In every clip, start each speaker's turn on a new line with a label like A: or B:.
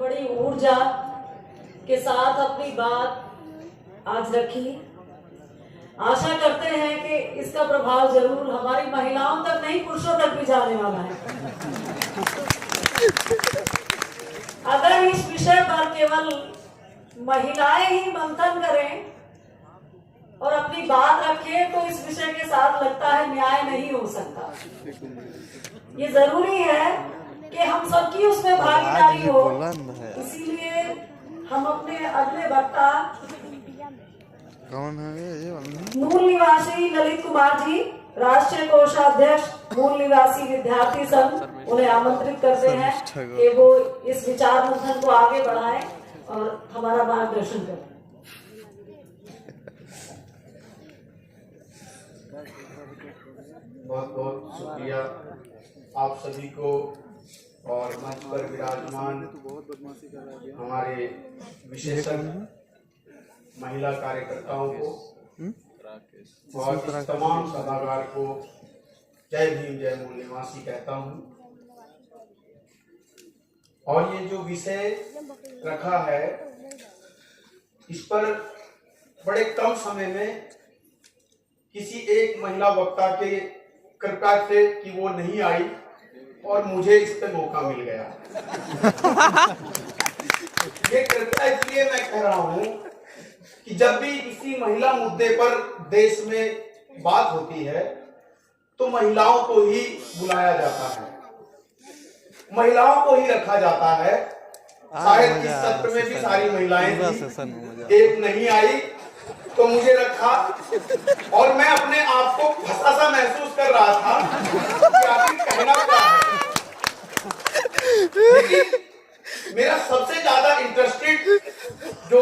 A: बड़ी ऊर्जा के साथ अपनी बात आज रखी। आशा करते हैं कि इसका प्रभाव जरूर हमारी महिलाओं तक नहीं, पुरुषों तक भी जाने वाला है। अगर इस विषय पर केवल महिलाएं ही मंथन करें और अपनी बात रखें तो इस विषय के साथ लगता है न्याय नहीं हो सकता। ये जरूरी है कि हम सबकी उसमें भागीदारी हो। इसीलिए हम अपने अगले वक्ता
B: कौन है ये?
A: मूल निवासी ललित कुमार जी, राष्ट्रीय कोषाध्यक्ष मूल निवासी विद्यार्थी संघ, उन्हें आमंत्रित करते हैं कि वो इस विचार मंथन को आगे बढ़ाएं और हमारा मार्गदर्शन करें।
C: बहुत बहुत शुक्रिया आप सभी को और मंच पर विराजमान हमारे विशेषज्ञ महिला कार्यकर्ताओं को और इस तमाम सभागार को जय भीम जय मूल निवासी कहता हूँ। और ये जो विषय रखा है इस पर बड़े कम समय में किसी एक महिला वक्ता के कृपा से कि वो नहीं आई और मुझे इस पे मौका मिल गया। ये कृपया इसलिए मैं कह रहा हूँ कि जब भी किसी महिला मुद्दे पर देश में बात होती है तो महिलाओं को ही बुलाया जाता है, महिलाओं को ही रखा जाता है। शायद इस सत्र में भी सारी महिलाएं थी, एक नहीं आई तो मुझे रखा और मैं अपने आप को फंसा सा महसूस कर रहा था कि आखिर कहना क्या है। लेकिन मेरा सबसे ज्यादा इंटरेस्टेड जो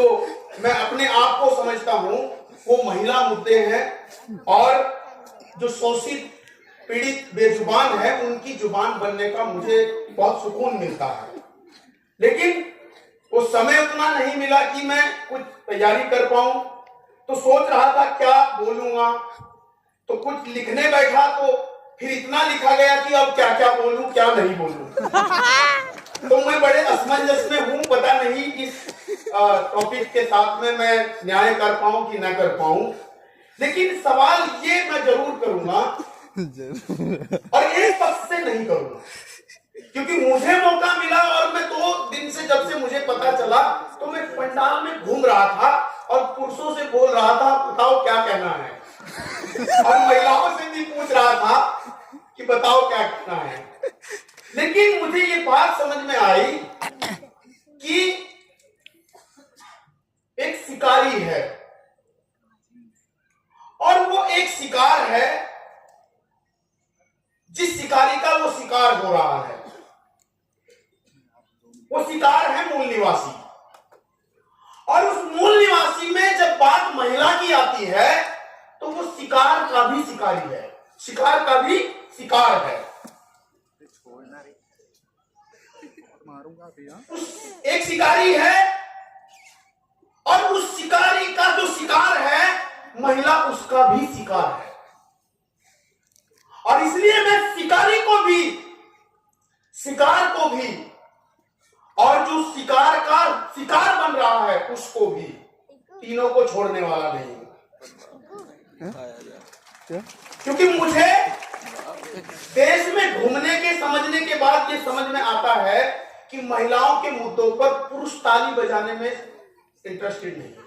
C: मैं अपने आप को समझता हूँ वो महिला मुद्दे हैं और जो शोषित पीड़ित बेजुबान है उनकी जुबान बनने का मुझे बहुत सुकून मिलता है। लेकिन वो समय उतना नहीं मिला कि मैं कुछ तैयारी कर पाऊं, तो सोच रहा था क्या बोलूंगा, तो कुछ लिखने बैठा तो फिर इतना लिखा गया कि अब क्या क्या बोलूं क्या नहीं बोलूं। तो मैं बड़े असमंजस में हूं, पता नहीं इस टॉपिक के साथ में मैं न्याय कर पाऊं कि न कर पाऊं। लेकिन सवाल ये मैं जरूर करूंगा और एक पक्ष से नहीं करूंगा, क्योंकि मुझे मौका मिला और मैं 2 दिन से जब से मुझे पता चला तो मैं पंडाल में घूम रहा था और पुरुषों से बोल रहा था बताओ क्या कहना है, और महिलाओं से भी पूछ रहा था कि बताओ क्या कहना है। लेकिन मुझे ये बात समझ में आई कि एक शिकारी है और वो एक शिकार है जिस शिकारी का वो शिकार हो रहा है, वो शिकार है मूल निवासी। और उस मूल निवासी में जब बात महिला की आती है तो वो शिकार का भी शिकारी है, शिकार का भी शिकार है। एक शिकारी है और उस शिकारी का जो शिकार है महिला उसका भी शिकार है। और इसलिए मैं शिकारी को भी, शिकार को भी और जो शिकार का शिकार बन रहा है उसको भी, तीनों को छोड़ने वाला नहीं हूं। क्योंकि मुझे देश में घूमने के समझने के बाद ये समझ में आता है कि महिलाओं के मुद्दों पर पुरुष ताली बजाने में इंटरेस्टेड नहीं है।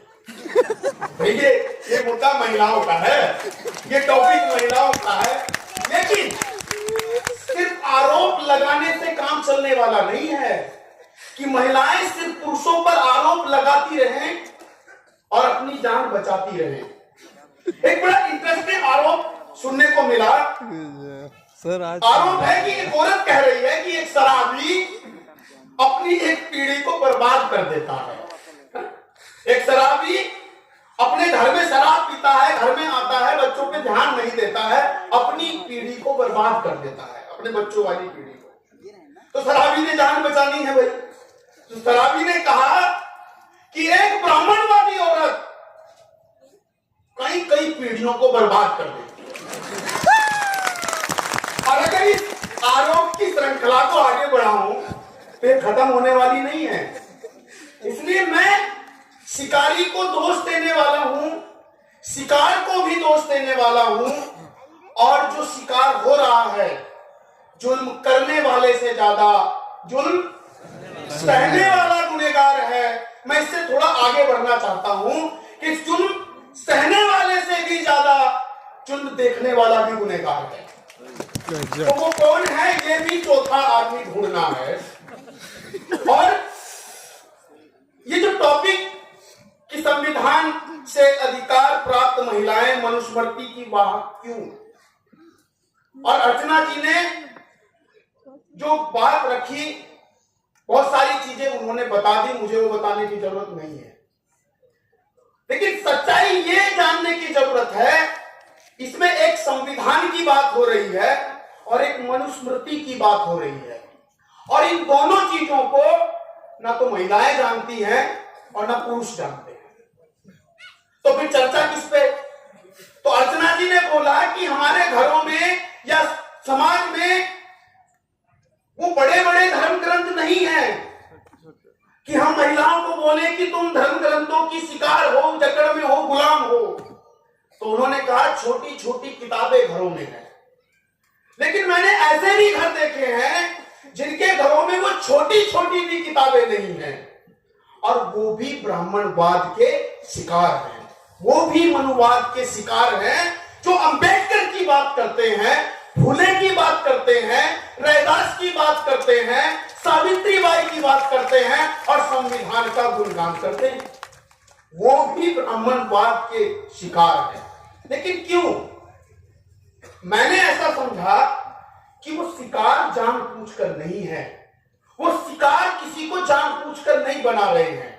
C: ये मुद्दा महिलाओं का है, ये टॉपिक महिलाओं का है। लेकिन सिर्फ आरोप लगाने से काम चलने वाला नहीं है कि महिलाएं सिर्फ पुरुषों पर आरोप लगाती रहें और अपनी जान बचाती रहें। एक बड़ा इंटरेस्टिंग आरोप सुनने को मिला
B: सर।
C: आरोप है कि एक औरत कह रही है कि एक शराबी अपनी एक पीढ़ी को बर्बाद कर देता है। एक शराबी अपने घर में शराब पीता है, घर में आता है, बच्चों पे ध्यान नहीं देता है, अपनी पीढ़ी को बर्बाद कर देता है, अपने बच्चों वाली पीढ़ी को। तो शराबी ने जान बचानी है भाई। तो शराबी ने कहा कि एक ब्राह्मणवादी औरत कई कई पीढ़ियों को बर्बाद कर देती है। और अगर इस आरोप की श्रृंखला को आगे बढ़ाऊं तो ये खत्म होने वाली नहीं है। शिकारी को दोष देने वाला हूं, शिकार को भी दोष देने वाला हूं, और जो शिकार हो रहा है जुल्म करने वाले से ज्यादा जुल्म सहने वाला गुनहगार है। मैं इससे थोड़ा आगे बढ़ना चाहता हूं कि जुल्म सहने वाले से भी ज्यादा जुल्म देखने वाला भी गुनहगार है। तो वो कौन है, ये भी चौथा आदमी ढूंढना है। और ये जो टॉपिक कि संविधान से अधिकार प्राप्त महिलाएं मनुस्मृति की वाहक क्यों, और अर्चना जी ने जो बात रखी, बहुत सारी चीजें उन्होंने बता दी, मुझे वो बताने की जरूरत नहीं है, लेकिन सच्चाई ये जानने की जरूरत है, इसमें एक संविधान की बात हो रही है और एक मनुस्मृति की बात हो रही है, और इन दोनों चीजों को ना तो महिलाएं जानती हैं और ना पुरुष जानते हैं। तो फिर चर्चा किस पे? तो अर्चना जी ने बोला कि हमारे घरों में या समाज में वो बड़े बड़े धर्म ग्रंथ नहीं है कि हम महिलाओं को बोले कि तुम धर्म ग्रंथों की शिकार हो, जकड़ में हो, गुलाम हो। तो उन्होंने कहा छोटी छोटी किताबें घरों में है, लेकिन मैंने ऐसे भी घर देखे हैं जिनके घरों में वो छोटी छोटी भी किताबें नहीं हैं, और वो भी ब्राह्मणवाद के शिकार हैं, वो भी मनुवाद के शिकार हैं, जो अंबेडकर की बात करते हैं, फुले की बात करते हैं, रैदास की बात करते हैं, सावित्रीबाई की बात करते हैं और संविधान का गुणगान करते हैं। वो भी ब्राह्मणवाद के शिकार हैं। लेकिन क्यों? मैंने ऐसा समझा कि वो शिकार जानबूझकर नहीं है, वो शिकार किसी को जानबूझकर नहीं बना रहे हैं,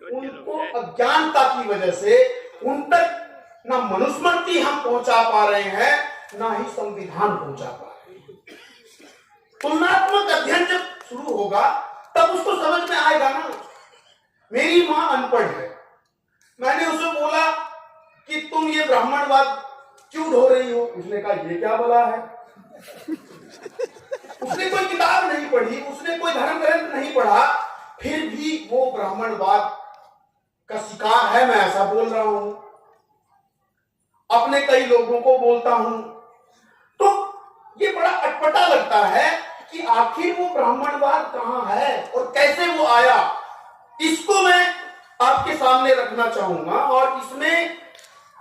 C: उनको अज्ञानता की वजह से उन तक ना मनुस्मृति हम पहुंचा पा रहे हैं, ना ही संविधान पहुंचा पा रहे हैं। तुलनात्मक अध्ययन जब शुरू होगा तब उसको समझ में आएगा ना। मेरी मां अनपढ़ है, मैंने उसे बोला कि तुम ये ब्राह्मणवाद क्यों ढो रही हो? उसने कहा ये क्या भला है। उसने कोई किताब नहीं पढ़ी, उसने कोई धर्म ग्रंथ नहीं पढ़ा, फिर भी वो ब्राह्मणवाद का शिकार है। मैं ऐसा बोल रहा हूं, अपने कई लोगों को बोलता हूं, तो ये बड़ा अटपटा लगता है कि आखिर वो ब्राह्मणवाद कहां है और कैसे वो आया। इसको मैं आपके सामने रखना चाहूंगा, और इसमें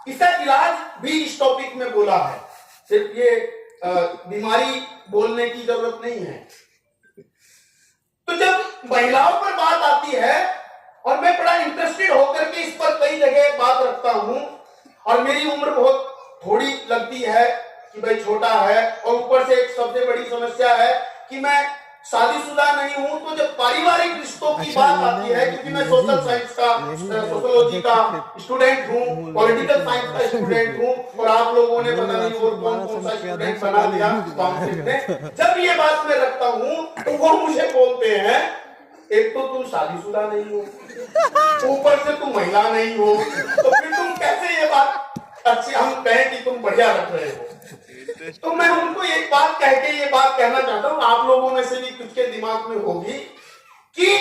C: इसका इलाज भी इस टॉपिक में बोला है। सिर्फ ये बीमारी बोलने की जरूरत नहीं है। तो जब महिलाओं पर बात आती है, और मैं बड़ा इंटरेस्टेड होकर के इस पर कई जगह बात रखता हूं, और मेरी उम्र बहुत थोड़ी लगती है कि भाई छोटा है, और ऊपर से एक सबसे बड़ी समस्या है कि मैं शादीशुदा नहीं हूं। तो जब पारिवारिक रिश्तों की बात आती है, क्योंकि मैं सोशल साइंस का, सोशियोलॉजी का स्टूडेंट हूं, पॉलिटिकल साइंस का स्टूडेंट हूं, और आप लोगों ने पता नहीं और कौन कौन सा स्टूडेंट बना दिया जब ये बात मैं रखता हूं, तो वो मुझे बोलते हैं एक तो तुम शादीशुदा नहीं हो, ऊपर से तुम महिला नहीं हो, तो फिर तुम कैसे ये बात अच्छी हम कहें कि तुम बढ़िया रख रहे हो। तो मैं उनको एक बात कह के ये बात कहना चाहता हूं, आप लोगों में से भी कुछ के दिमाग में होगी कि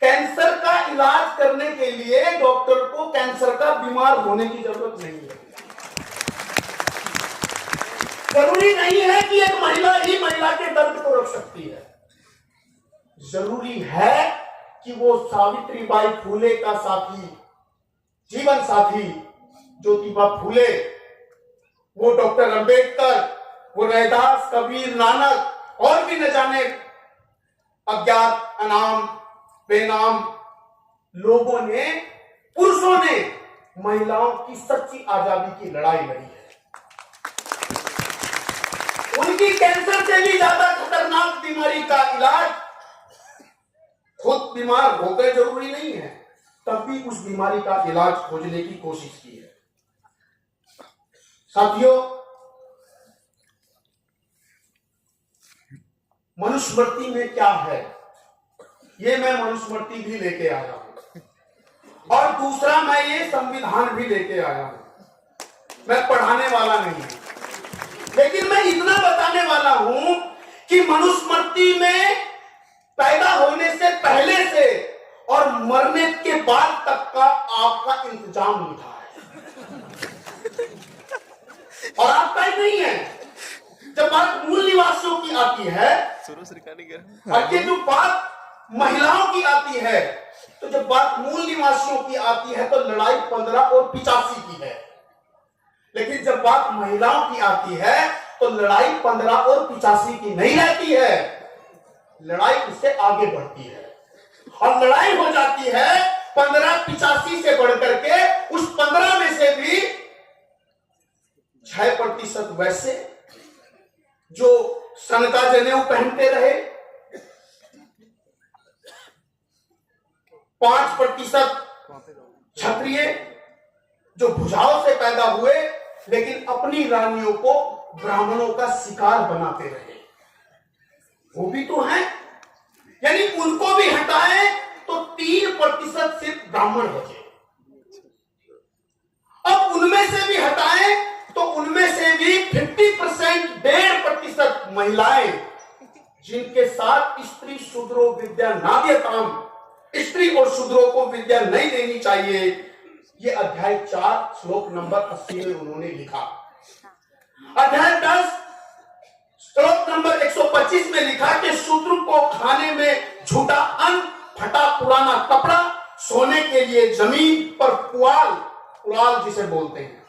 C: कैंसर का इलाज करने के लिए डॉक्टर को कैंसर का बीमार होने की जरूरत नहीं है। जरूरी नहीं है कि एक महिला ही महिला के दर्द को रख सकती है। जरूरी है कि वो सावित्रीबाई फुले का साथी, जीवन साथी ज्योतिबा फुले, वो डॉक्टर अंबेडकर, वो रैदास, कबीर, नानक और भी न जाने अज्ञात अनाम बेनाम लोगों ने, पुरुषों ने महिलाओं की सच्ची आजादी की लड़ाई लड़ी है। उनकी कैंसर से भी ज्यादा खतरनाक बीमारी का इलाज खुद बीमार होकर जरूरी नहीं है, तब भी उस बीमारी का इलाज खोजने की कोशिश की है। साथियों, मनुस्मृति में क्या है, ये मैं मनुस्मृति भी लेके आया हूं, और दूसरा मैं ये संविधान भी लेके आया हूं। मैं पढ़ाने वाला नहीं हूं, लेकिन मैं इतना बताने वाला हूं कि मनुस्मृति में पैदा होने से पहले से और मरने के बाद तक का आपका इंतजाम लिखा है। और आपका ही नहीं है। जब बात मूल निवासियों की आती है और ये जो बात महिलाओं की आती है, तो जब बात मूल निवासियों की आती है तो लड़ाई 15 और 85 की है। लेकिन जब बात महिलाओं की आती है तो लड़ाई 15 और 85 की नहीं रहती है, लड़ाई उससे आगे बढ़ती है और लड़ाई हो जाती है 15-85 से बढ़कर के। उस 15 में से भी 6% वैसे जो सन का जनेऊ पहनते रहे, 5% क्षत्रिय जो भुजाओं से पैदा हुए लेकिन अपनी रानियों को ब्राह्मणों का शिकार बनाते रहे, वो भी तो हैं। यानी उनको भी हटाए तो 3% सिर्फ ब्राह्मण बचे। अब उनमें से भी हटाए तो उनमें से भी 50%, 1.5% महिलाएं, जिनके साथ स्त्री शूद्रो विद्या नाद्यताम, स्त्री और शूद्रों को विद्या नहीं देनी चाहिए, ये अध्याय 4 श्लोक नंबर 80 में उन्होंने लिखा। अध्याय 10 श्लोक नंबर 125 में लिखा कि शूद्र को खाने में झूठा अन्न, फटा पुराना कपड़ा, सोने के लिए जमीन पर पुआल, पुआल जिसे बोलते हैं,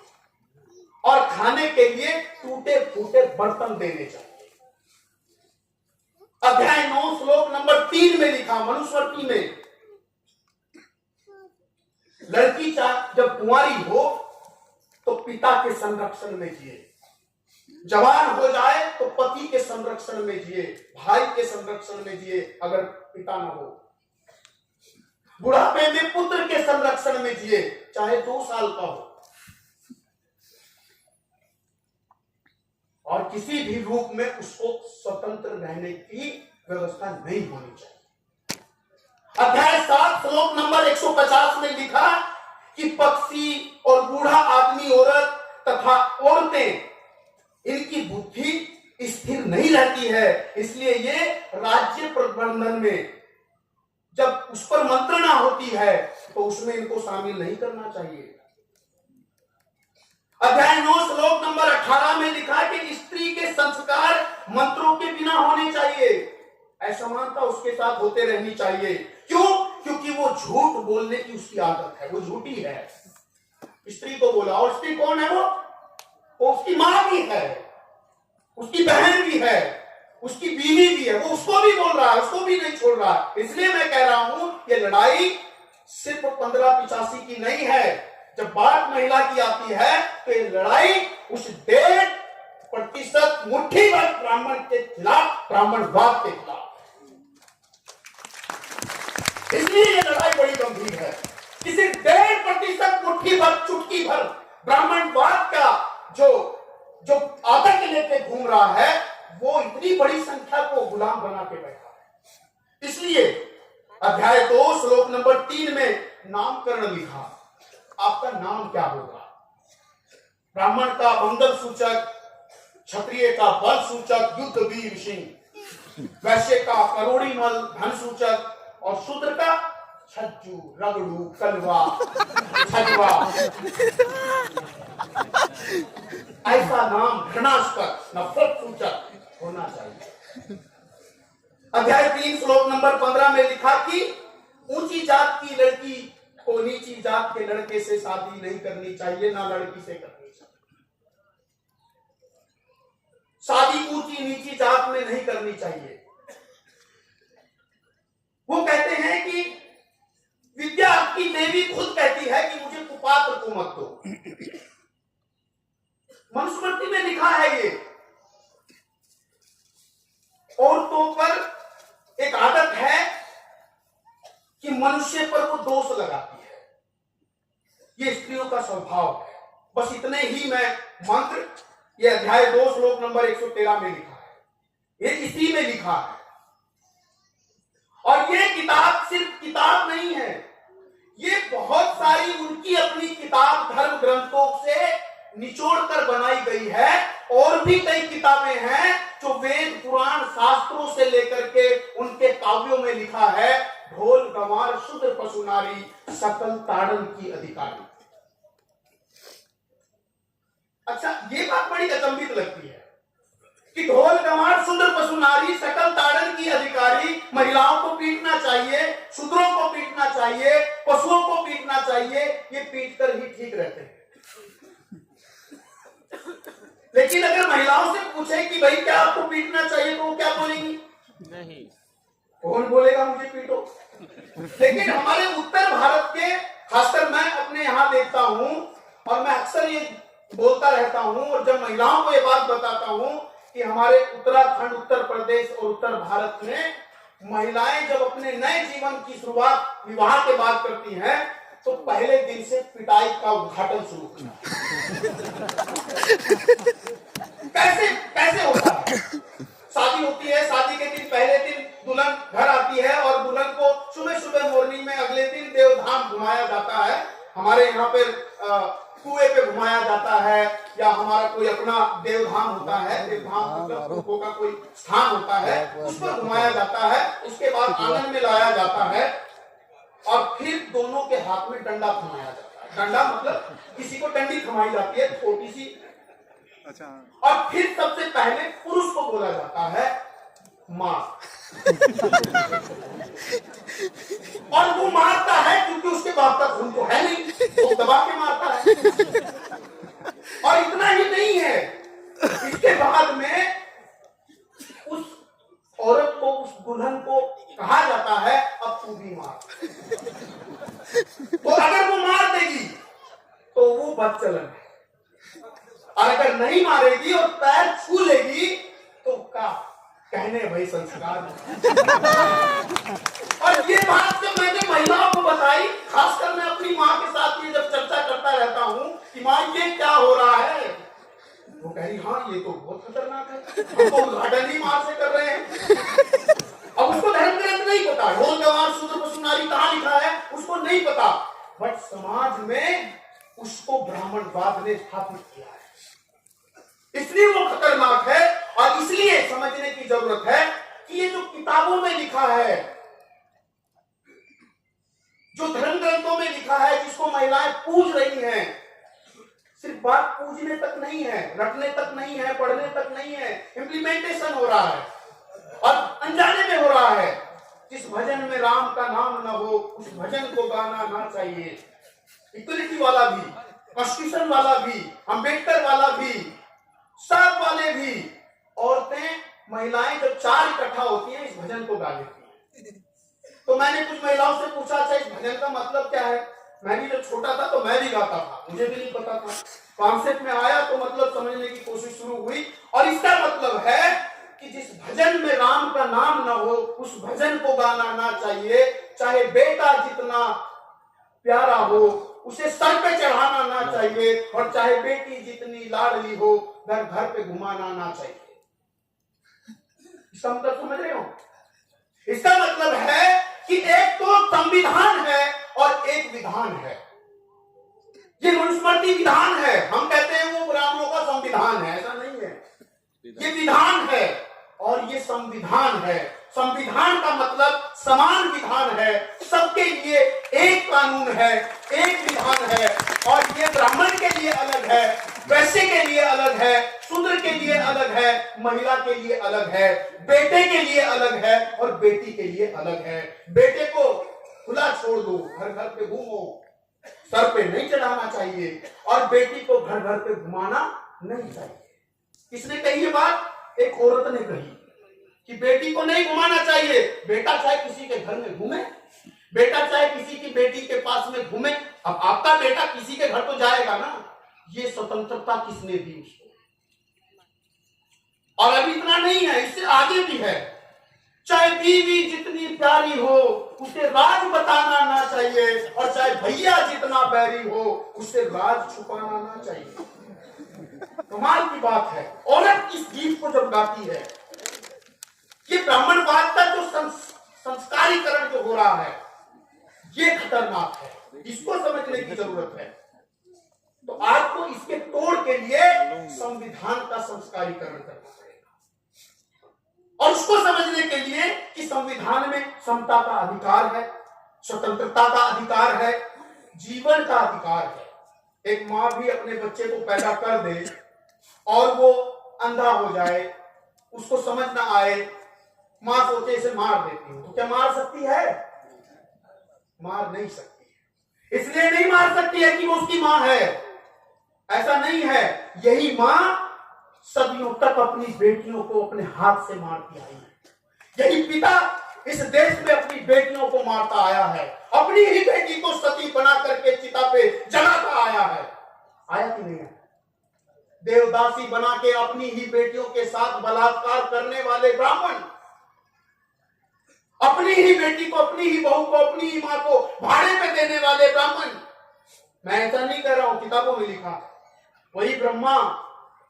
C: और खाने के लिए टूटे फूटे बर्तन देने चाहिए। अध्याय 9 श्लोक नंबर 3 में लिखा, मनुस्मृति में, लड़की जब कुंवारी हो तो पिता के संरक्षण में जिए, जवान हो जाए तो पति के संरक्षण में जिए, भाई के संरक्षण में जिए अगर पिता न हो, बुढ़ापे में पुत्र के संरक्षण में जिए चाहे 2 साल का हो, और किसी भी रूप में उसको स्वतंत्र रहने की व्यवस्था नहीं होनी चाहिए। अध्याय 7 श्लोक नंबर 150 में लिखा कि पक्षी और बूढ़ा आदमी, औरत तथा औरतें, इनकी बुद्धि स्थिर नहीं रहती है, इसलिए ये राज्य प्रबंधन में जब उस पर मंत्रणा होती है तो उसमें इनको शामिल नहीं करना चाहिए। अध्याय 9 श्लोक नंबर 18 में लिखा कि स्त्री के संस्कार मंत्रों के बिना होने चाहिए, असमानता उसके साथ होते रहनी चाहिए। क्यों? क्योंकि वो झूठ बोलने की उसकी आदत है, वो झूठी है। स्त्री को बोला, और स्त्री कौन है? वो उसकी मां भी है, उसकी बहन भी है, उसकी बीवी भी है, वो उसको भी बोल रहा है, उसको भी नहीं छोड़ रहा है। इसलिए मैं कह रहा हूं ये लड़ाई सिर्फ 15-85 की नहीं है। जब बात महिला की आती है तो ये लड़ाई उस 1.5% मुट्ठी भर ब्राह्मण के खिलाफ, ब्राह्मणवाद के खिलाफ। इसलिए ये लड़ाई बड़ी गंभीर है। किसी 1.5% मुट्ठी भर, चुटकी भर ब्राह्मणवाद का जो आतंक लेके घूम रहा है, वो इतनी बड़ी संख्या को गुलाम बना के बैठा है। इसलिए अध्याय 2 श्लोक नंबर 3 में नामकरण लिखा, आपका नाम क्या होगा? ब्राह्मण का मंगल सूचक, क्षत्रिय का बल सूचक युद्ध वीर सिंह, वैश्य का करोड़ी मल धन सूचक, और शूद्र का छज्जू, रगड़ू, कलवा, छजवा। ऐसा नाम घृणास्पद, नफरत सूचक होना चाहिए। अध्याय 3 श्लोक नंबर 15 में लिखा कि ऊंची जात की लड़की को नीची जात के लड़के से शादी नहीं करनी चाहिए, ना लड़की से करनी चाहिए। शादी ऊंची नीची जात में नहीं करनी चाहिए। वो कहते हैं कि विद्या की देवी खुद कहती है कि मुझे कुपात्र को मत दो। मनुस्मृति में लिखा है ये। औरतों पर एक आदत है कि मनुष्य पर वो दोष लगाती है, ये स्त्रियों का स्वभाव है। बस इतने ही मैं मंत्र, ये अध्याय 2 श्लोक नंबर 113 में लिखा है, ये इसी में लिखा है। और ये किताब सिर्फ किताब नहीं है, ये बहुत सारी उनकी अपनी किताब धर्म ग्रंथों से निचोड़ कर बनाई गई है। और भी कई किताबें हैं जो वेद पुराण शास्त्रों से लेकर के उनके काव्यों में लिखा है। ढोल गंवार शूद्र पशु नारी सकल ताड़न की अधिकारी। अच्छा, ये बात बड़ी अचंभित लगती है कि ढोल गंवार शूद्र पशु नारी सकल ताड़न की अधिकारी, महिलाओं को पीटना चाहिए, शूद्रों को पीटना चाहिए, पशुओं को पीटना चाहिए, ये पीट कर ही ठीक रहते हैं। लेकिन अगर महिलाओं से पूछे कि भाई क्या आपको पीटना चाहिए, तो वो क्या बोलेंगी? नहीं। कौन बोलेगा मुझे पीटो? लेकिन हमारे उत्तर भारत के, खासकर मैं अपने यहाँ देखता हूँ और मैं अक्सर ये बोलता रहता हूँ, और जब महिलाओं को ये बात बताता हूँ कि हमारे उत्तराखंड, उत्तर प्रदेश और उत्तर भारत में महिलाएं जब अपने नए जीवन की शुरुआत विवाह के बाद करती हैं, तो पहले दिन से पिटाई का उद्घाटन शुरू होता है। कैसे कैसे होता है? शादी होती है, शादी के दिन पहले दिन दुल्हन घर आती है और दुल्हन को सुबह सुबह मॉर्निंग में अगले दिन देवधाम घुमाया जाता है। हमारे यहाँ पे कुएं पे घुमाया जाता है, या हमारा कोई अपना देवधाम होता है, देवधाम मतलब का कोई स्थान होता है, उस पर घुमाया जाता है। उसके बाद आंगन में लाया जाता है और फिर दोनों के हाथ में डंडा थमाया जाता है। डंडा मतलब किसी को डंडी थमाई जाती है, छोटी सी। अच्छा। और फिर सबसे पहले पुरुष को बोला जाता है मार। और वो मारता है क्योंकि उसके बाप का खून तो है नहीं, वो दबा के मारता है। और इतना ही नहीं है, इसके बाद में उस औरत को, उस दुल्हन को कहा जाता है अब तू भी मार। तो अगर वो मार देगी तो वो बदचलन है, और अगर नहीं मारेगी और पैर छू लेगी तो का कहने भाई संस्कार। और ये बात जब मैंने महिलाओं को बताई, खासकर मैं अपनी माँ के साथ ये जब चर्चा करता रहता हूँ कि माँ ये क्या हो रहा है, वो कह रही हाँ ये तो बहुत खतरनाक है, हम तो उद्घाटन ही मार से कर रहे हैं। अब उसको धर्म ग्रंथ नहीं पता, ढोल गंवार शूद्र पशु नारी कहाँ लिखा है उसको नहीं पता, बट समाज में उसको ब्राह्मणवाद ने स्थापित किया है, इसलिए वो खतरनाक है। और इसलिए समझने की जरूरत है कि ये जो किताबों में लिखा है, जो धर्म ग्रंथों में लिखा है, जिसको महिलाएं पूज रही हैं, सिर्फ बात पूजने तक नहीं है, रटने तक नहीं है, पढ़ने तक नहीं है, इम्प्लीमेंटेशन हो रहा है और अनजाने में हो रहा है। जिस भजन में राम का नाम न हो उस भजन को गाना ना चाहिए। इक्वलिटी वाला भी, कॉन्स्टिट्यूशन वाला भी, अंबेडकर वाला भी, सब वाले भी, औरतें महिलाएं जब चार इकट्ठा होती हैं इस भजन को गा लेती हैं। तो मैंने कुछ महिलाओं से पूछा अच्छा इस भजन का मतलब क्या है? मैं भी जब छोटा था तो मैं भी गाता था, मुझे भी नहीं पता था। कॉन्सेप्ट में आया तो मतलब समझने की कोशिश शुरू हुई, और इसका मतलब है कि जिस भजन में राम का नाम ना हो उस भजन को गाना ना चाहिए। चाहे बेटा जितना प्यारा हो उसे सर पे चढ़ाना ना चाहिए, और चाहे बेटी जितनी लाडली हो घर घर पे घुमाना ना चाहिए। इसका मतलब समझ रहे हो? इसका मतलब है कि एक तो संविधान है और एक विधान है। ये मनुस्मृति विधान है, हम कहते हैं वो ब्राह्मणों का संविधान है, ऐसा नहीं है। ये विधान है और ये संविधान है। संविधान का मतलब समान विधान है, सबके लिए एक कानून है, एक विधान है। और ये ब्राह्मण के लिए अलग है, वैश्य के लिए अलग है, शूद्र के लिए अलग है, महिला के लिए अलग है, बेटे के लिए अलग है और बेटी के लिए अलग है। बेटे को खुला छोड़ दो, घर घर पे घूमो, सर पे नहीं चढ़ाना चाहिए, और बेटी को घर घर पे घुमाना नहीं चाहिए। किसने कही ये बात? एक औरत ने कही कि बेटी को नहीं घुमाना चाहिए। बेटा चाहे किसी के घर में घूमे, बेटा चाहे किसी की बेटी के पास में घूमे, अब आपका बेटा किसी के घर तो जाएगा ना। ये स्वतंत्रता किसने दी उसको? और अभी इतना नहीं है, इससे आगे भी है। चाहे बीवी जितनी प्यारी हो उसे राज बताना ना चाहिए, और चाहे भैया जितना बैरी हो उसे राज छुपाना ना चाहिए। कमाल की बात है। औरत इस गीत को जब गाती है, ये ब्राह्मणवाद का जो संस्कारीकरण जो हो रहा है ये खतरनाक है, इसको समझने की जरूरत है। तो आपको इसके तोड़ के लिए संविधान का संस्कारीकरण करना पड़ेगा। और उसको समझने के लिए कि संविधान में समता का अधिकार है, स्वतंत्रता का अधिकार है, जीवन का अधिकार है। एक माँ भी अपने बच्चे को पैदा कर दे और वो अंधा हो जाए, उसको समझ ना आए, माँ सोचे इसे मार देती हूं, तो क्या मार सकती है? मार नहीं सकती है। इसलिए नहीं मार सकती है कि वो उसकी माँ है, ऐसा नहीं है। यही माँ सदियों तक अपनी बेटियों को अपने हाथ से मारती आई है। यही पिता इस देश में अपनी बेटियों को मारता आया है, अपनी ही बेटी को सती बना करके चिता पे जलाता आया है। आया कि नहीं है? देवदासी बना के अपनी ही बेटियों के साथ बलात्कार करने वाले ब्राह्मण, अपनी ही बेटी को, अपनी ही बहू को, अपनी ही मां को भाड़े पे देने वाले ब्राह्मण। मैं ऐसा नहीं कह रहा हूं, किताबों में लिखा। वही ब्रह्मा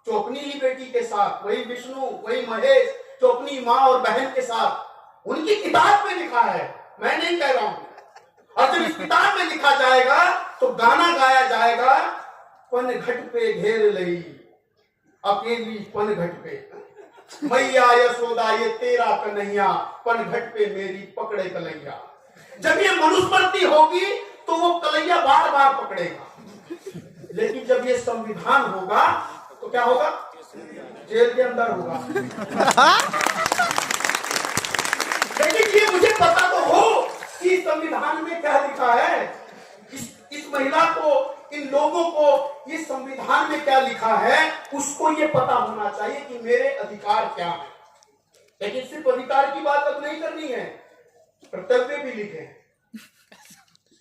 C: जो अपनी ही बेटी के साथ, वही विष्णु, वही महेश जो अपनी मां और बहन के साथ, उनकी किताब में लिखा है, मैं नहीं कह रहा हूं। और जब इस किताब में लिखा जाएगा तो गाना गाया जाएगा, पन घट पे घेर लई अकेली पन घट पे, मैया यशोदा ये तेरा कन्हैया, पन घट पे मेरी पकड़े कलैया। जब ये मनुस्मृति होगी तो वो कलैया बार बार पकड़ेगा। लेकिन जब ये संविधान होगा तो क्या होगा? जेल के अंदर होगा। लेकिन ये मुझे पता तो हो कि संविधान में क्या लिखा है। इस महिला को, इन लोगों को ये संविधान में क्या लिखा है उसको ये पता होना चाहिए कि मेरे अधिकार क्या है। लेकिन सिर्फ अधिकार की बात अब नहीं करनी है, कर्तव्य भी लिखे।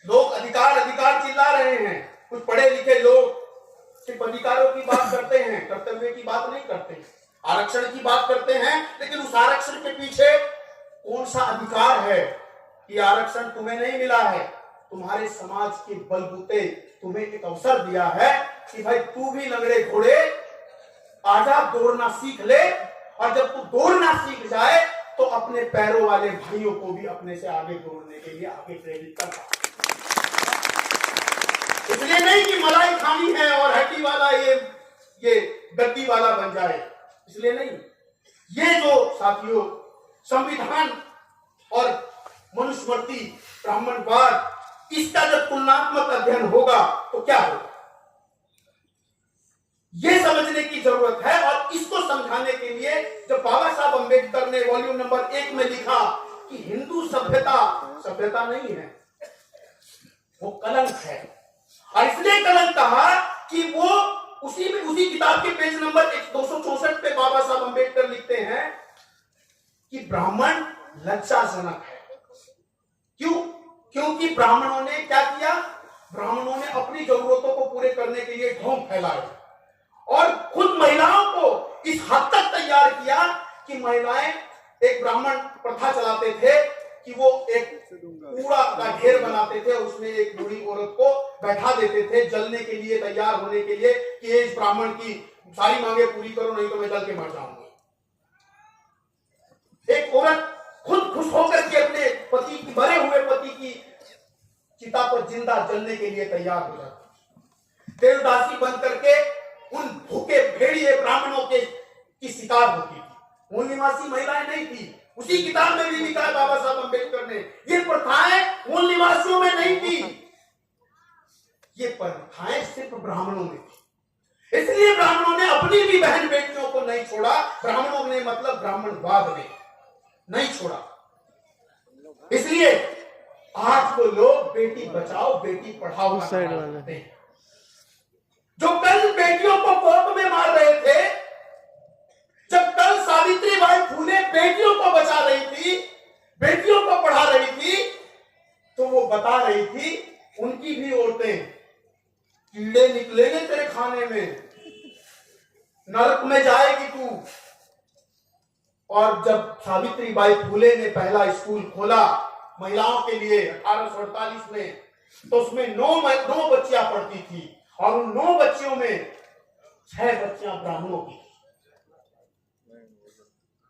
C: लोग अधिकार अधिकार चिल्ला रहे हैं, कुछ पढ़े लिखे लोग सिर्फ अधिकारों की बात करते हैं, कर्तव्य की बात नहीं करते। आरक्षण की बात करते हैं, लेकिन उस आरक्षण के पीछे कौन सा अधिकार है कि आरक्षण तुम्हें नहीं मिला है? तुम्हारे समाज के बलबूते तुम्हें एक अवसर दिया है कि भाई तू भी लंगड़े घोड़े आजा, दौड़ना सीख ले, और जब तू दौड़ना सीख जाए तो अपने पैरों वाले भाइयों को भी अपने से आगे दौड़ने के लिए आगे प्रेरित करता। इसलिए नहीं कि मलाई खानी है और हड्डी वाला ये गद्दी वाला बन जाए, इसलिए नहीं। ये जो साथियों संविधान और मनुस्मृति, ब्राह्मणवाद, इसका जब तुलनात्मक अध्ययन होगा तो क्या होगा, यह समझने की जरूरत है। और इसको समझाने के लिए जब बाबा साहब अंबेडकर ने वॉल्यूम नंबर 1 में लिखा कि हिंदू सभ्यता सभ्यता नहीं है, वो कलंक है, और इसलिए कलंक कहा कि वो उसी किताब के पेज नंबर 264 पे बाबा साहब अंबेडकर लिखते हैं कि ब्राह्मण लज्जाजनक है। क्यों? क्योंकि ब्राह्मणों ने क्या किया? ब्राह्मणों ने अपनी जरूरतों को पूरे करने के लिए ढोंग फैलाए और खुद महिलाओं को इस हद तक तैयार किया कि महिलाएं, एक ब्राह्मण प्रथा चलाते थे कि वो एक कूड़ा का ढेर बनाते थे, उसमें एक बूढ़ी औरत को बैठा देते थे जलने के लिए, तैयार होने के लिए कि इस ब्राह्मण की सारी मांगे पूरी करो, नहीं तो मैं जल के मर जाऊंगी। एक औरत खुद खुश होकर के अपने पति की, मरे हुए पति की चिता पर जिंदा जलने के लिए तैयार हो जाती, देवदासी बन करके उन भूखे भेड़िए ब्राह्मणों के की शिकार होती थी। मूल निवासी महिलाएं नहीं थी। उसी किताब में भी लिखा है बाबा साहब अंबेडकर ने, ये प्रथाएं मूल निवासियों में नहीं थी, ये प्रथाएं सिर्फ ब्राह्मणों में थी। इसलिए ब्राह्मणों ने अपनी भी बहन बेटियों को नहीं छोड़ा। ब्राह्मणों ने मतलब ब्राह्मणवाद ने नहीं छोड़ा। इसलिए आज वो लोग बेटी बचाओ बेटी पढ़ाओ करते हैं। जो कल बेटियों को कोर्ट में मार रहे थे, जब कल सावित्रीबाई फुले बेटियों को बचा रही थी, बेटियों को पढ़ा रही थी, तो वो बता रही थी उनकी भी औरतें, कीड़े निकलेंगे तेरे खाने में, नरक में जाएगी तू। और जब सावित्रीबाई फुले ने पहला स्कूल खोला महिलाओं के लिए 1848 में, तो उसमें 9 बच्चियां पढ़ती थी और उन 9 बच्चियों में 6 बच्चियां ब्राह्मणों की।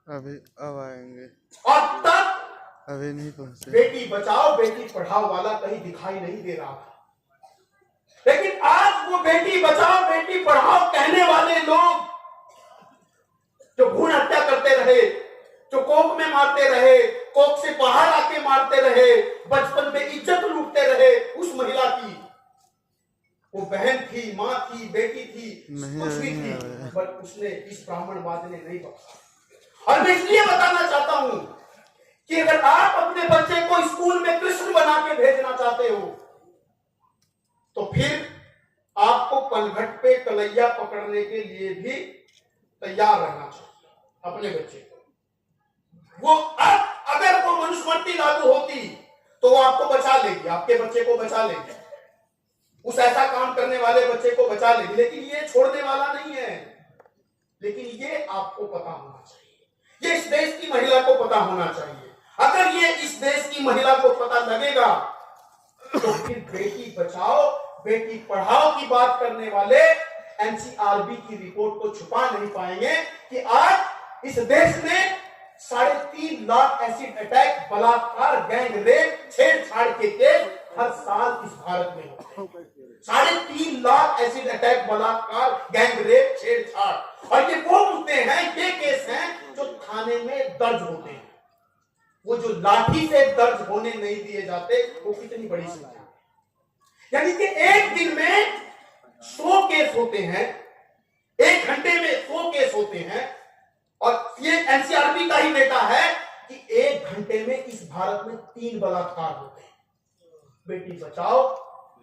B: अभी अब आएंगे,
C: और तब
B: अभी नहीं पहुंचे।
C: बेटी बचाओ बेटी पढ़ाओ वाला कहीं दिखाई नहीं दे रहा था। लेकिन आज वो बेटी बचाओ बेटी पढ़ाओ कहने वाले लोग जो भ्रूण हत्या करते रहे, जो कोक में मारते रहे, कोक से बाहर आके मारते रहे, बचपन में इज्जत लूटते रहे, उस महिला की, वो बहन थी, माँ थी, बेटी थी, कुछ भी थी, बट उसने इस ब्राह्मणवाद ने नहीं बख्शा। और मैं इसलिए बताना चाहता हूं कि अगर आप अपने बच्चे को स्कूल में कृष्ण बना के भेजना चाहते हो, तो फिर आपको पनघट पे कलैया पकड़ने के लिए भी तैयार रहना चाहिए अपने बच्चे को। वो अगर वो मनुस्मृति लागू होती तो वो आपको बचा लेगी, आपके बच्चे को बचा लेगी, उस ऐसा काम करने वाले बच्चे को बचा लेगी, लेकिन ये छोड़ने वाला नहीं है। लेकिन ये आपको पता होना चाहिए, ये इस देश की महिला को पता होना चाहिए। अगर ये इस देश की महिला को पता लगेगा तो फिर बेटी बचाओ बेटी पढ़ाओ की बात करने वाले एनसीआरबी की रिपोर्ट को छुपा नहीं पाएंगे कि आज इस देश में 3.5 लाख एसिड अटैक, बलात्कार, गैंग रेप, छेड़छाड़ के केस हर साल इस भारत में होते हैं। 3.5 लाख एसिड अटैक, बलात्कार, गैंग रेप, छेड़छाड़, और ये वो मुद्दे हैं, ये केस हैं जो थाने में दर्ज होते हैं। वो जो लाठी से दर्ज होने नहीं दिए जाते, वो कितनी बड़ी संख्या, यानी कि एक दिन में 100 केस होते हैं, एक घंटे में 100 केस होते हैं। और ये एनसीआरबी का ही डेटा है कि एक घंटे में इस भारत में 3 बलात्कार होते हैं। बेटी बचाओ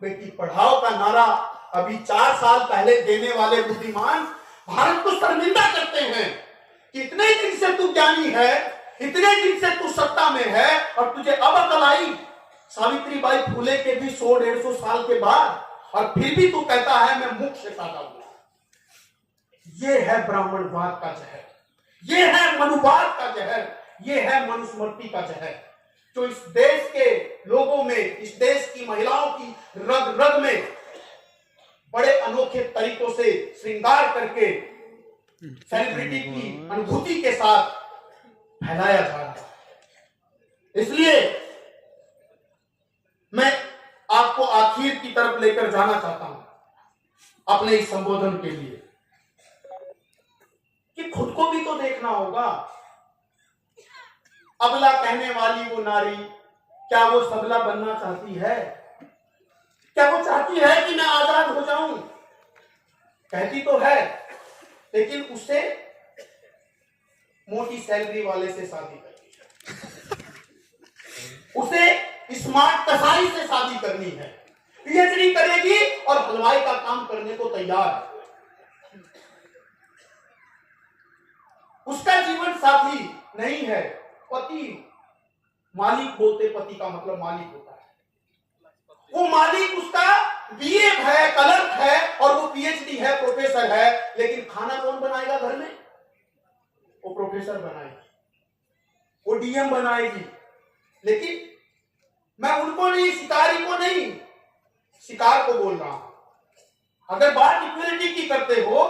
C: बेटी पढ़ाओ का नारा अभी 4 साल पहले देने वाले बुद्धिमान भारत को शर्मिंदा करते हैं कि इतने दिन से तू ज्ञानी है, इतने दिन से तू सत्ता में है, और तुझे अब अकल आई सावित्रीबाई फुले के भी 100-150 साल के बाद, और फिर भी तू कहता है मैं मुख से पैदा हुआ। ये है ब्राह्मणवाद का जहर, ये है मनुवाद का जहर, ये है मनुस्मृति का जहर, जो इस देश के लोगों में, इस देश की महिलाओं की रग रग में बड़े अनोखे तरीकों से श्रृंगार करके सेलिब्रिटी की अनुभूति के साथ फैलाया जा रहा है। इसलिए मैं आपको आखिर की तरफ लेकर जाना चाहता हूं अपने इस संबोधन के लिए, कि खुद को भी तो देखना होगा। अबला कहने वाली वो नारी, क्या वो सबला बनना चाहती है? क्या वो चाहती है कि मैं आजाद हो जाऊं? कहती तो है, लेकिन उससे मोटी सैलरी वाले से शादी करनी है, उसे स्मार्ट कसाई से शादी करनी है, पीएचडी करेगी और हलवाई का काम करने को तैयार है। उसका जीवन साथी नहीं है पति। मालिक बोलते पति का मतलब मालिक होता है। वो मालिक उसका बीए है, क्लर्क है, और वो पीएचडी है, प्रोफेसर है, लेकिन खाना कौन बनाएगा घर में? वो प्रोफेसर बनाएगी, वो डीएम बनाएगी। लेकिन मैं उनको नहीं, शिकारी को नहीं, शिकार को बोल रहा हूं। अगर बात इक्वलिटी की करते हो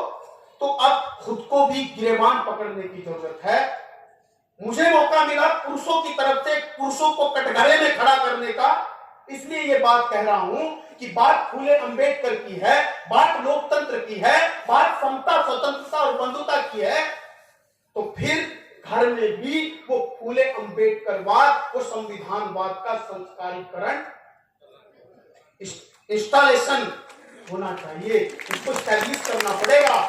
C: तो अब खुद को भी गिरेबान पकड़ने की जरूरत है। मुझे मौका मिला पुरुषों की तरफ से पुरुषों को कटघरे में खड़ा करने का, इसलिए ये बात कह रहा हूं कि बात फूले अंबेडकर की है, बात लोकतंत्र की है, बात समता, स्वतंत्रता और बंधुता की है, तो फिर घर में भी वो फूले अंबेडकरवाद, वो संविधानवाद का संस्कारीकरण, इंस्टॉलेशन होना चाहिए। इसको स्टैब्लिश करना पड़ेगा।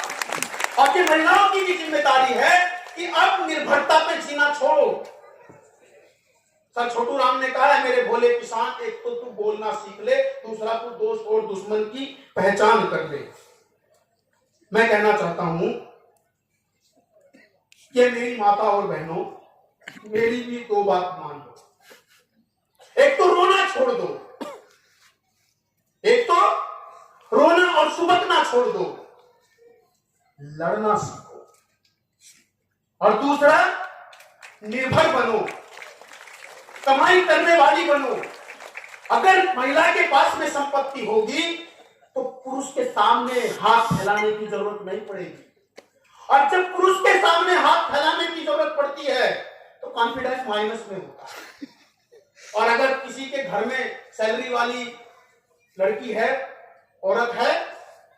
C: और ये महिलाओं की भी जिम्मेदारी है कि अब निर्भरता पे जीना छोड़ो। सर छोटू राम ने कहा है, मेरे भोले किसान, एक तो तू बोलना सीख ले, दूसरा तू दोस्त और दुश्मन की पहचान कर ले। मैं कहना चाहता हूं कि मेरी माता और बहनों, मेरी भी 2 बात मान लो। एक तो रोना छोड़ दो, एक तो रोना और सुबकना छोड़ दो, लड़ना सीखो। और दूसरा, निर्भर बनो, कमाई करने वाली बनो। अगर महिला के पास में संपत्ति होगी तो पुरुष के सामने हाथ फैलाने की जरूरत नहीं पड़ेगी। और जब पुरुष के सामने हाथ फैलाने की जरूरत पड़ती है तो कॉन्फिडेंस माइनस में होता है। और अगर किसी के घर में सैलरी वाली लड़की है, औरत है,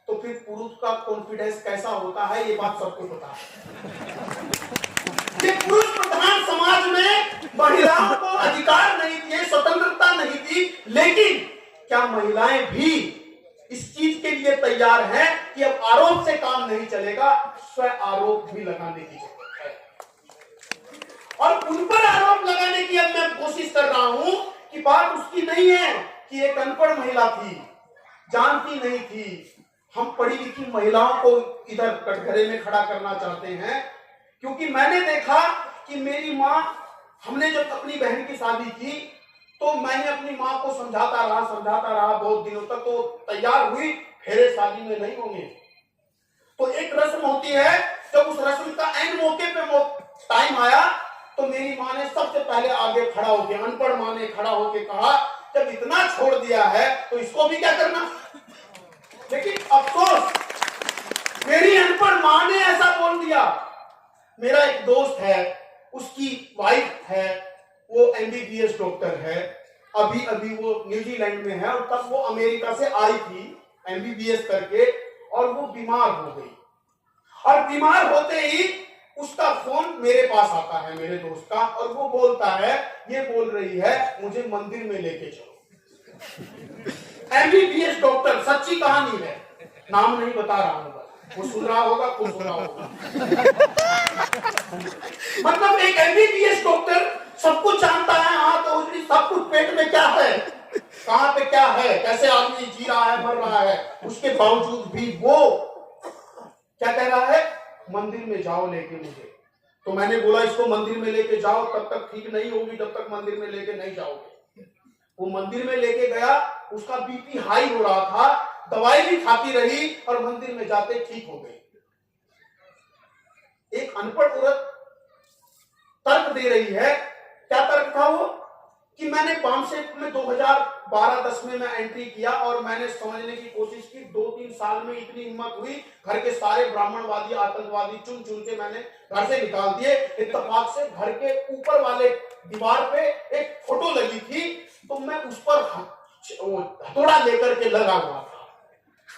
C: तो फिर पुरुष का कॉन्फिडेंस कैसा होता है ये बात सबको पता है। ये पुरुष प्रधान समाज में महिलाओं को अधिकार नहीं दिए, स्वतंत्रता नहीं दी, लेकिन क्या महिलाएं भी इस चीज के लिए तैयार हैं कि अब आरोप से काम नहीं चलेगा, स्व आरोप भी लगाने की जरूरत है। और उन पर आरोप लगाने की अब मैं कोशिश कर रहा हूं कि बात उसकी नहीं है कि एक अनपढ़ महिला थी, जानती नहीं थी। हम पढ़ी लिखी महिलाओं को इधर कटघरे में खड़ा करना चाहते हैं, क्योंकि मैंने देखा कि मेरी माँ, हमने जब अपनी बहन की शादी की तो मैंने अपनी माँ को समझाता रहा बहुत दिनों तक, तो तैयार हुई, फेरे शादी में नहीं होंगे। तो एक रस्म होती है, जब उस रस्म का एंड मौके पे वो टाइम आया तो मेरी माँ ने सबसे पहले आगे खड़ा होके, अनपढ़ माँ ने खड़ा होके कहा, जब इतना छोड़ दिया है तो इसको भी क्या करना। लेकिन अफसोस मेरी अनपढ़ माँ ने ऐसा बोल दिया। मेरा एक दोस्त है, उसकी वाइफ है, वो MBBS डॉक्टर है, अभी वो न्यूजीलैंड में है, और तब वो अमेरिका से आई थी MBBS करके, और वो बीमार हो गई। और बीमार होते ही उसका फोन मेरे पास आता है, मेरे दोस्त का, और वो बोलता है, ये बोल रही है मुझे मंदिर में लेके चलो। MBBS डॉक्टर, सच्ची कहानी है, नाम नहीं बता रहा हूं, वो सुन रहा होगा, खुद सुन रहा होगा। मतलब एक MBBS डॉक्टर सब कुछ जानता है, हाँ, तो उसकी सब कुछ पेट में क्या है, कहां पे क्या है, कैसे आदमी जी रहा है, मर रहा है, उसके बावजूद भी वो क्या कह रहा है, मंदिर में जाओ लेके मुझे। तो मैंने बोला, इसको मंदिर में लेके जाओ, तब तक ठीक नहीं होगी जब तक मंदिर में लेके नहीं जाओगे। वो मंदिर में लेके गया, उसका BP हाई हो रहा था, दवाई भी खाती रही, और मंदिर में जाते ठीक हो गई। एक अनपढ़ औरत तर्क दे रही है, क्या तर्क था वो, कि मैंने पामशेप में 2012-10 में मैं एंट्री किया, और मैंने समझने की कोशिश की, 2-3 साल में इतनी हिम्मत हुई, घर के सारे ब्राह्मणवादी आतंकवादी चुन चुन के मैंने घर से निकाल दिए। इत्तेफाक से घर के ऊपर वाले दीवार पे एक फोटो लगी थी, तो मैं उस पर हथौड़ा लेकर के लगा हुआ था।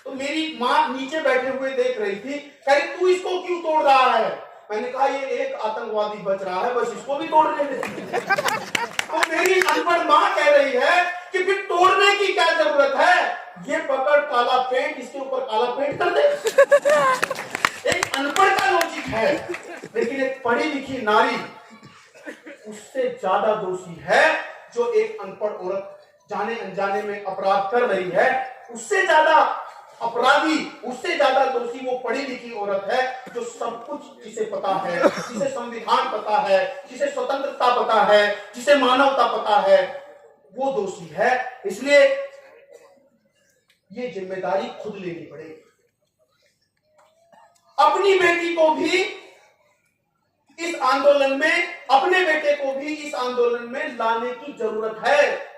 C: तो मेरी माँ नीचे बैठे हुए देख रही थी, कह रही तू इसको क्यों तोड़ रहा है। मैंने कहा ये एक आतंकवादी बच रहा है, बस इसको भी तोड़ने दे। तो मेरी अनपढ़ माँ कह रही है कि फिर तोड़ने की क्या जरूरत है, ये पकड़ काला पेंट, इसके ऊपर काला पेंट कर दे। एक अनपढ़ का लॉजिक है, लेकिन एक पढ़ी लिखी नारी उससे ज्यादा दोषी है। जो एक अनपढ़ औरत जाने अनजाने में अपराध कर रही है, उससे ज्यादा अपराधी, उससे ज्यादा दोषी वो पढ़ी लिखी औरत है, जो सब कुछ जिसे पता है, जिसे संविधान पता है, जिसे स्वतंत्रता पता है, जिसे मानवता पता है, वो दोषी है। इसलिए ये जिम्मेदारी खुद लेनी पड़ेगी। अपनी बेटी को भी इस आंदोलन में, अपने बेटे को भी इस आंदोलन में लाने की जरूरत है।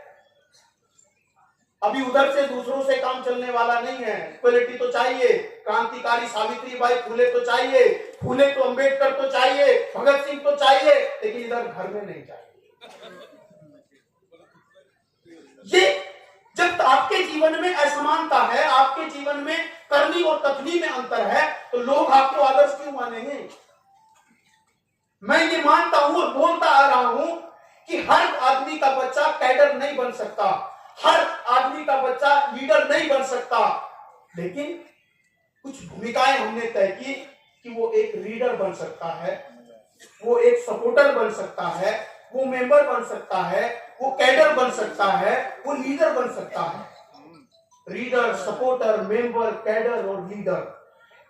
C: अभी उधर से दूसरों से काम चलने वाला नहीं है। इक्वलिटी तो चाहिए, क्रांतिकारी सावित्रीबाई फुले तो चाहिए, फुले तो अंबेडकर तो चाहिए, भगत सिंह तो चाहिए, लेकिन इधर घर में नहीं चाहिए। ये जब आपके जीवन में असमानता है, आपके जीवन में करनी और कथनी में अंतर है, तो लोग आपको आदर्श क्यों मानेंगे। मैं ये मानता हूं और बोलता आ रहा हूं कि हर आदमी का बच्चा कैडर नहीं बन सकता, हर आदमी का बच्चा लीडर नहीं बन सकता, लेकिन कुछ भूमिकाएं हमने तय की कि वो एक लीडर बन सकता है, वो एक सपोर्टर बन सकता है, वो मेंबर बन सकता है, वो कैडर बन सकता है, वो लीडर बन सकता है। लीडर, सपोर्टर, मेंबर, कैडर और लीडर,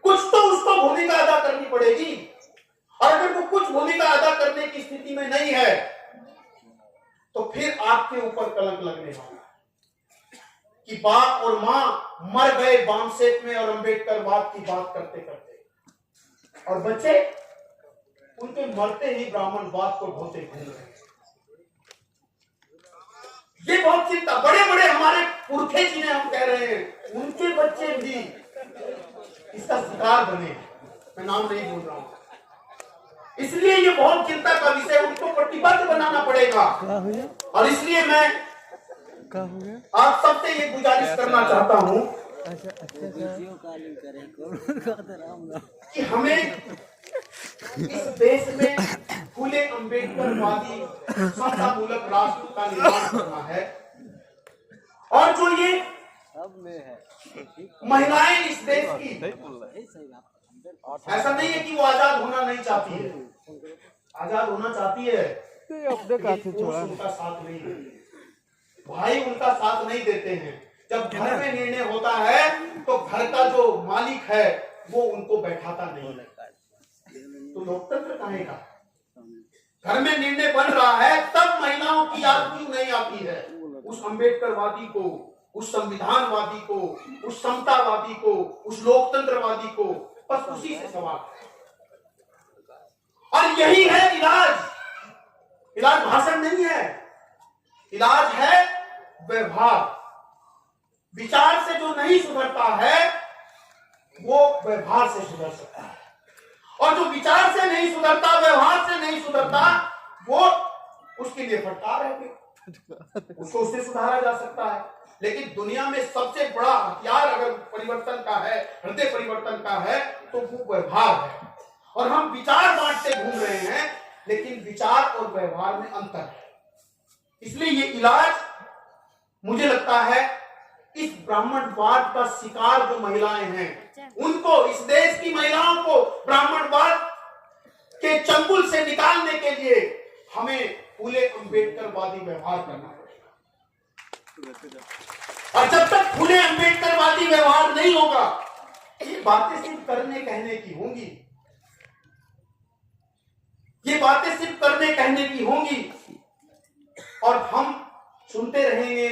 C: कुछ तो उसको भूमिका अदा करनी पड़ेगी। और अगर वो कुछ भूमिका अदा करने की स्थिति में नहीं है, तो फिर आपके ऊपर कलंक लगने वाला है कि बाप और मां मर गए बामसेट में और अंबेडकरवाद की बात करते करते, और बच्चे उनके मरते ही ब्राह्मणवाद को ढोते घूम रहे। ये बहुत चिंता, बड़े बड़े हमारे पुरखे जिन्हें हम कह रहे हैं, उनके बच्चे भी इसका शिकार बने। मैं नाम नहीं बोल रहा हूं, इसलिए ये बहुत चिंता का विषय, उनको प्रतिबद्ध बनाना पड़ेगा। और इसलिए मैं आप सबसे ये गुजारिश करना चाहता हूं कि हमें इस देश में फूले अम्बेडकरवादी समतामूलक राष्ट्र का निर्माण करना है। और जो ये महिलाएं इस देश की, ऐसा नहीं है कि वो आजाद होना नहीं चाहती है, आजाद होना चाहती है, लेकिन पुरुष उनका साथ नहीं देते, भाई उनका साथ नहीं देते हैं। जब घर में निर्णय होता है तो घर का जो मालिक है वो उनको बैठाता नहीं है, तो लोकतंत्र कहां का? घर में निर्णय बन रहा है तब महिलाओं की याद क्यों नहीं आती है उस अम्बेडकरवादी को, उस संविधानवादी को, उस समतावादी को, उस लोकतंत्रवादी को? बस उसी से सवाल है। और यही है इलाज। इलाज भाषण नहीं है, इलाज है व्यवहार। विचार से जो नहीं सुधरता है वो व्यवहार से सुधर सकता है, और जो विचार से नहीं सुधरता, व्यवहार से नहीं सुधरता, वो उसके लिए फटकार है, उसको उससे सुधारा जा सकता है। लेकिन दुनिया में सबसे बड़ा हथियार अगर परिवर्तन का है, हृदय परिवर्तन का है, तो वो व्यवहार है। और हम विचार बांटते घूम रहे हैं, लेकिन विचार और व्यवहार में अंतर है। इसलिए ये इलाज मुझे लगता है इस ब्राह्मणवाद का शिकार जो महिलाएं हैं उनको, इस देश की महिलाओं को ब्राह्मणवाद के चंगुल से निकालने के लिए हमें फूले अम्बेडकरवादी व्यवहार करना पड़ेगा। और जब तक फूले अम्बेडकरवादी व्यवहार नहीं होगा, ये बातें सिर्फ करने कहने की होंगी, ये बातें सिर्फ करने कहने की होंगी, और हम सुनते रहेंगे,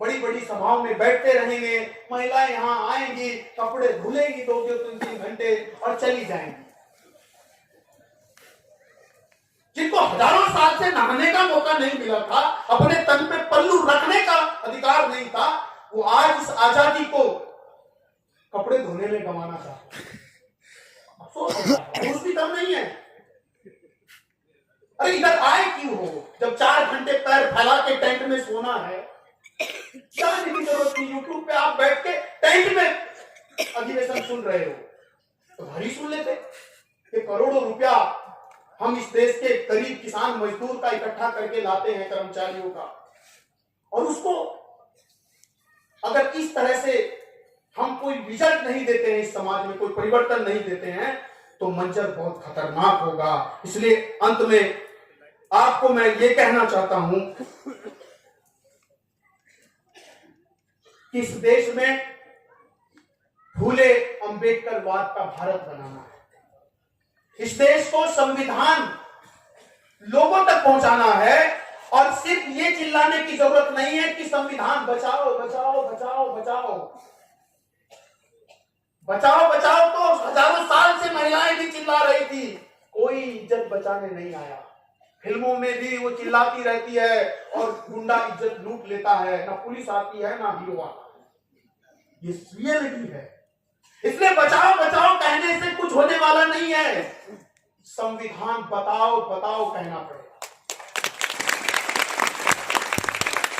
C: बड़ी बड़ी सभाओं में बैठते रहेंगे, महिलाएं यहां आएंगी, कपड़े धुलेंगी 2-3 घंटे और चली जाएंगी। जिनको हजारों साल से नहाने का मौका नहीं मिला था, अपने तन पे पल्लू रखने का अधिकार नहीं था, वो आज इस आजादी को कपड़े धोने में गंवाना चाहते हैं। अफसोस पुरुष भी कम नहीं है। अरे इधर आए क्यों हो जब 4 घंटे पैर फैला के टेंट में सोना है? जाने की जरूरत नहीं। यूट्यूब पे आप बैठ के टेंट में अधिवेशन सुन रहे हो तो घर ही सुन लेते कि करोड़ों रुपया हम इस देश के गरीब किसान मजदूर का इकट्ठा करके लाते हैं, कर्मचारियों का, और उसको अगर इस तरह से हम कोई रिजल्ट नहीं देते हैं, इस समाज में कोई परिवर्तन नहीं देते हैं, तो मंजर बहुत खतरनाक होगा। इसलिए अंत में आपको मैं ये कहना चाहता हूं कि इस देश में फूले अंबेडकरवाद का भारत बनाना है। इस देश को संविधान लोगों तक पहुंचाना है, और सिर्फ ये चिल्लाने की जरूरत नहीं है कि संविधान बचाओ बचाओ बचाओ बचाओ बचाओ बचाओ। तो हजारों साल से महिलाएं भी चिल्ला रही थी, कोई इज्जत बचाने नहीं आया। फिल्मों में भी वो चिल्लाती रहती है और गुंडा इज्जत लूट लेता है, ना पुलिस आती है ना हीरो आता है। ये रियलिटी है। इसलिए बचाओ बचाओ कहने से कुछ होने वाला नहीं है, संविधान बताओ बताओ कहना पड़ेगा।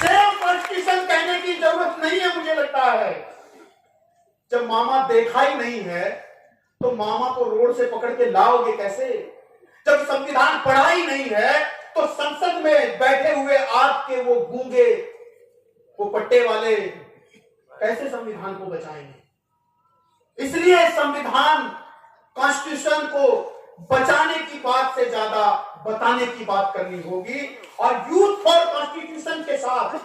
C: सेव कॉन्स्टिट्यूशन कहने की जरूरत नहीं है। मुझे लगता है जब मामा देखा ही नहीं है तो मामा को रोड से पकड़ के लाओगे कैसे? जब संविधान पढ़ा ही नहीं है तो संसद में बैठे हुए आपके वो गूंगे, वो पट्टे वाले कैसे संविधान को बचाएंगे? इसलिए संविधान कॉन्स्टिट्यूशन को बचाने की बात से ज्यादा बताने की बात करनी होगी, और यूथ फॉर कॉन्स्टिट्यूशन के साथ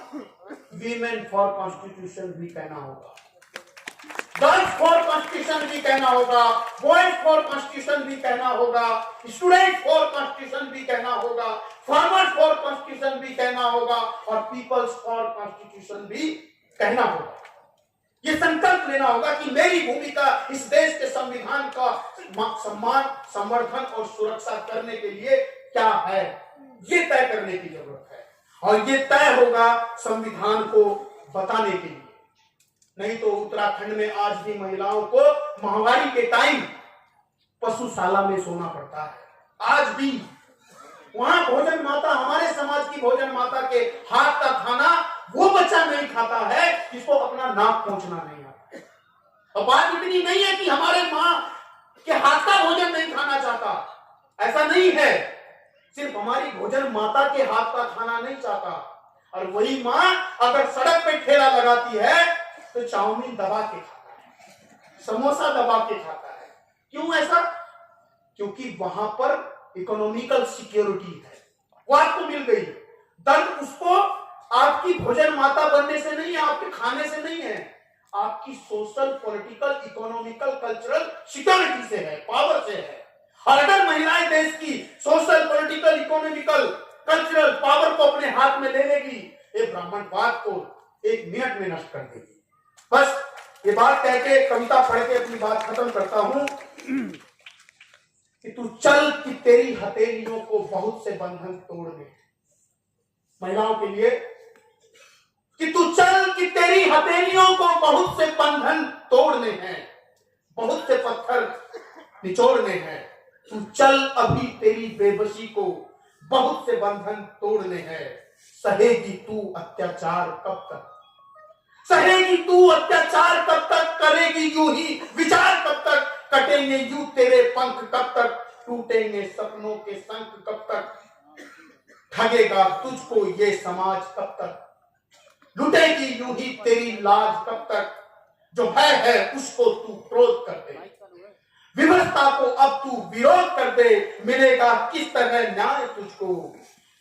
C: वीमेन फॉर कॉन्स्टिट्यूशन भी कहना होगा, गर्ल्स फॉर कॉन्स्टिट्यूशन भी कहना होगा, बॉयज फॉर कॉन्स्टिट्यूशन भी कहना होगा, स्टूडेंट फॉर कॉन्स्टिट्यूशन भी कहना होगा, फार्मर्स फॉर कॉन्स्टिट्यूशन भी कहना होगा, और पीपल्स फॉर कॉन्स्टिट्यूशन भी कहना होगा। ये संकल्प लेना होगा कि मेरी भूमिका इस देश के संविधान का सम्मान, समर्थन और सुरक्षा करने के लिए क्या है, ये तय करने की जरूरत है। और ये तय होगा संविधान को बताने के लिए। नहीं तो उत्तराखंड में आज भी महिलाओं को महामारी के टाइम पशुशाला में सोना पड़ता है। आज भी वहां भोजन माता, हमारे समाज की भोजन माता के हाथ का खाना वो बच्चा नहीं खाता है जिसको अपना नाक पहुंचना नहीं आता है। और बात इतनी नहीं है कि हमारे माँ के हाथ का भोजन नहीं खाना चाहता, ऐसा नहीं है। सिर्फ हमारी भोजन माता के हाथ का खाना नहीं चाहता, और वही माँ अगर सड़क पे ठेला लगाती है तो चाउमीन दबा के खाता है, समोसा दबा के खाता है। क्यों ऐसा? क्योंकि वहां पर इकोनॉमिकल सिक्योरिटी है, वो आपको मिल गई। दर्द उसको आपकी भोजन माता बनने से नहीं है, आपके खाने से नहीं है, आपकी social, political, economical, cultural security से है, पावर से है। और अगर महिलाएं देश की social, political, economical, cultural power को अपने हाथ में ले लेगी, ये ब्राह्मणवाद को 1 मिनट में नष्ट कर देगी। बस ये बात कह के, कविता पढ़ के अपनी बात खत्म करता हूं कि तू चल कि तेरी हथेलियों को बहुत से बंधन तोड़ने, महिलाओं के लिए, कि तू चल कि तेरी हथेलियों को बहुत से बंधन तोड़ने हैं, बहुत से पत्थर निचोड़ने हैं। तू चल अभी तेरी बेबसी को बहुत से बंधन तोड़ने हैं। सहेगी तू अत्याचार कब तक, सहेगी तू अत्याचार कब तक, करेगी यूं ही विचार कब तक, कटेंगे यूं तेरे पंख कब तक, टूटेंगे सपनों के संग कब तक, ठगेगा तुझको ये समाज कब तक, लुटेगी यूं ही तेरी लाज कब तक, जो भय है उसको तू क्रोध कर दे, विवशता को अब तू विरोध कर दे, मिलेगा किस तरह न्याय तुझको,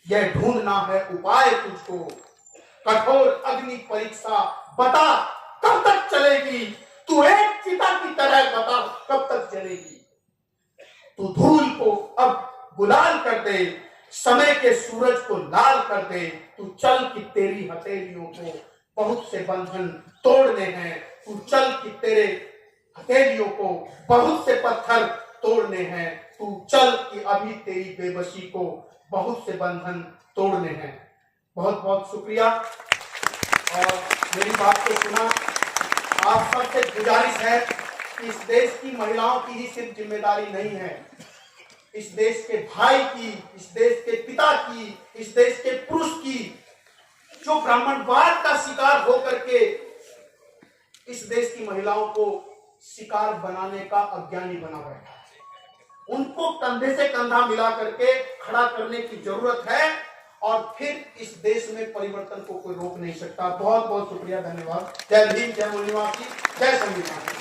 C: यह ढूंढना है उपाय तुझको, कठोर अग्नि परीक्षा बता कब तक चलेगी, तू एक चिता की तरह बता कब तक जलेगी, तू धूल को अब गुलाल कर दे, समय के सूरज को लाल कर दे, तू चल कि तेरी हथेलियों को बहुत से बंधन तोड़ने हैं, तू चल कि तेरे हथेलियों को बहुत से पत्थर तोड़ने हैं, तू चल कि अभी तेरी बेबसी को बहुत से बंधन तोड़ने हैं। बहुत बहुत शुक्रिया। और मेरी बात को सुना, आप सबसे गुजारिश है कि इस देश की महिलाओं की ही सिर्फ जिम्मेदारी नहीं है, इस देश के भाई की, इस देश के पिता की, इस देश के पुरुष की, जो ब्राह्मणवाद का शिकार होकर के इस देश की महिलाओं को शिकार बनाने का अज्ञानी बना बैठा है, उनको कंधे से कंधा मिला करके खड़ा करने की जरूरत है, और फिर इस देश में परिवर्तन को कोई रोक नहीं सकता। बहुत बहुत शुक्रिया, धन्यवाद। जय भीम, जय मूल्यवान की, जय संविधान।